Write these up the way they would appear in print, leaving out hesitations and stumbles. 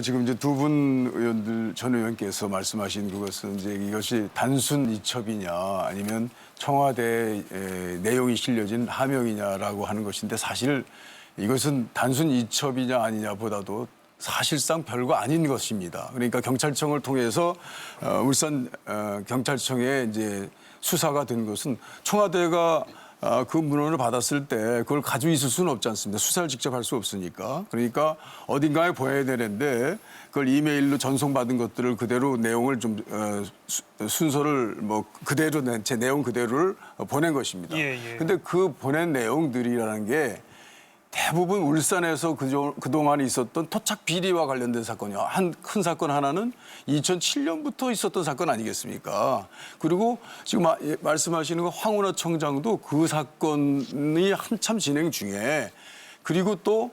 지금 이제 두 분 의원들 전 의원께서 말씀하신 그것은 이제 이것이 단순 이첩이냐 아니면 청와대 내용이 실려진 하명이냐라고 하는 것인데 사실 이것은 단순 이첩이냐 아니냐보다도 사실상 별거 아닌 것입니다. 그러니까 경찰청을 통해서 울산 경찰청에 이제 수사가 된 것은 청와대가 그 문건을 받았을 때 그걸 가지고 있을 수는 없지 않습니다. 수사를 직접 할 수 없으니까. 그러니까 어딘가에 보내야 되는데 그걸 이메일로 전송받은 것들을 그대로 내용을 좀 순서를 뭐 그대로 제 내용 그대로를 보낸 것입니다. 근데 그 보낸 내용들이라는 게 대부분 울산에서 그동안 있었던 토착 비리와 관련된 사건이요. 한 큰 사건 하나는 2007년부터 있었던 사건 아니겠습니까? 그리고 지금 말씀하시는 거 황운하 청장도 그 사건이 한참 진행 중에 그리고 또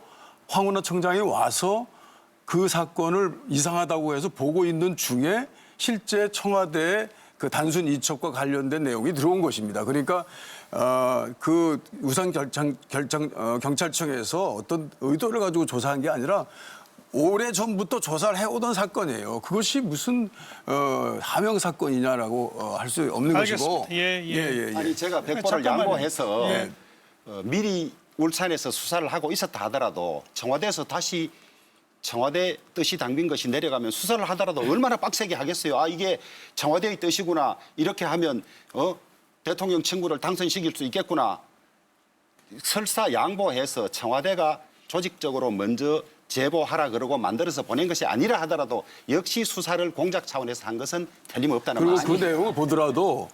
황운하 청장이 와서 그 사건을 이상하다고 해서 보고 있는 중에 실제 청와대에 그 단순 이첩과 관련된 내용이 들어온 것입니다. 그러니까 그 울산 경찰청에서 어떤 의도를 가지고 조사한 게 아니라 오래 전부터 조사를 해오던 사건이에요. 그것이 무슨 하명 사건이냐라고 할 수 없는 것이고. 예. 아니 제가 백보를 양보해서 미리 울산에서 수사를 하고 있었다 하더라도 청와대에서 다시 청와대 뜻이 담긴 것이 내려가면 수사를 하더라도 얼마나 빡세게 하겠어요. 아 이게 청와대의 뜻이구나. 이렇게 하면 대통령 친구를 당선시킬 수 있겠구나. 설사 양보해서 청와대가 조직적으로 먼저 제보하라 그러고 만들어서 보낸 것이 아니라 하더라도 역시 수사를 공작 차원에서 한 것은 틀림없다는 그리고 말이에요. 그 내용을 보더라도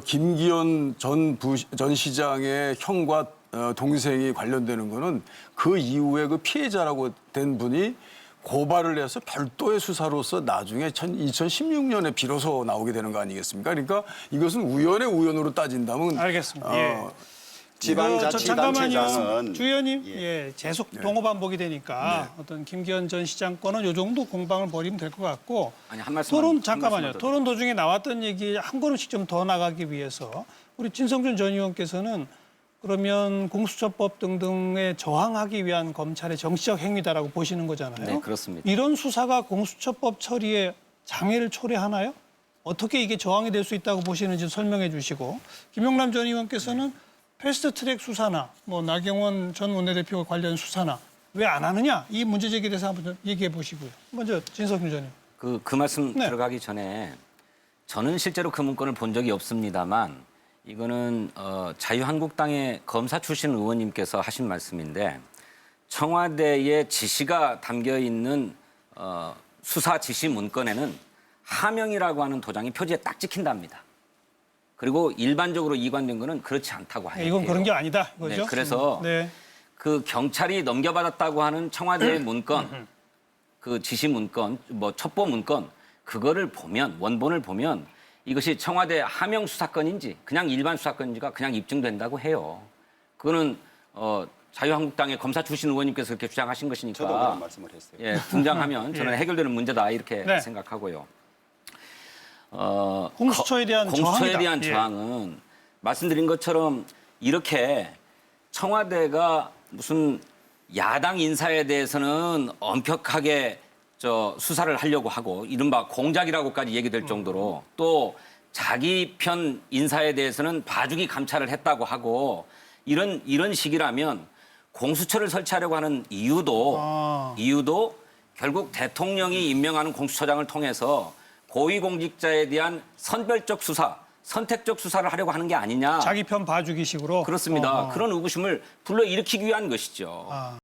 김기현 전 시장의 형과 동생이 관련되는 거는 그 이후에 그 피해자라고 된 분이 고발을 해서 별도의 수사로서 나중에 2016년에 비로소 나오게 되는 거 아니겠습니까? 그러니까 이것은 우연의 우연으로 따진다면 알겠습니다. 지방자치단체장은 주 의원님, 계속 동호반복이 되니까 어떤 김기현 전 시장 건은 요 정도 공방을 벌이면 될 것 같고. 아니, 한 말씀 잠깐만요. 토론 도중에 나왔던 얘기 한 걸음씩 좀 더 나가기 위해서 우리 진성준 전 의원께서는 그러면 공수처법 등등에 저항하기 위한 검찰의 정치적 행위다라고 보시는 거잖아요. 네, 그렇습니다. 이런 수사가 공수처법 처리에 장애를 초래하나요? 어떻게 이게 저항이 될 수 있다고 보시는지 설명해 주시고, 김용남 전 의원께서는 패스트트랙 수사나 뭐 나경원 전 원내대표 관련 수사나 왜 안 하느냐, 이 문제 제기에 대해서 한번 얘기해 보시고요. 먼저 진석준 전 의원. 그 말씀 들어가기 전에 저는 실제로 그 문건을 본 적이 없습니다만 이거는 자유한국당의 검사 출신 의원님께서 하신 말씀인데 청와대의 지시가 담겨 있는 수사 지시 문건에는 하명이라고 하는 도장이 표지에 딱 찍힌답니다. 그리고 일반적으로 이관된 거는 그렇지 않다고 해요. 이건 그런 게 아니다, 이거죠? 네, 그래서 그 경찰이 넘겨받았다고 하는 청와대의 문건, 그 지시 문건, 뭐 첩보 문건, 그거를 보면 원본을 보면 이것이 청와대 하명 수사건인지 그냥 일반 수사건인지가 그냥 입증된다고 해요. 그거는 자유한국당의 검사 출신 의원님께서 그렇게 주장하신 것이니까. 저도 그런 말씀을 했어요. 예, 등장하면 저는 해결되는 문제다 이렇게 네. 생각하고요. 공수처에 대한 공수처에 대한 저항이다. 저항은 말씀드린 것처럼 이렇게 청와대가 무슨 야당 인사에 대해서는 엄격하게 수사를 하려고 하고 이른바 공작이라고까지 얘기될 정도로 또 자기 편 인사에 대해서는 봐주기 감찰을 했다고 하고 이런 식이라면 공수처를 설치하려고 하는 이유도 결국 대통령이 임명하는 공수처장을 통해서 고위공직자에 대한 선별적 수사, 선택적 수사를 하려고 하는 게 아니냐. 자기 편 봐주기식으로. 그렇습니다. 그런 의구심을 불러일으키기 위한 것이죠.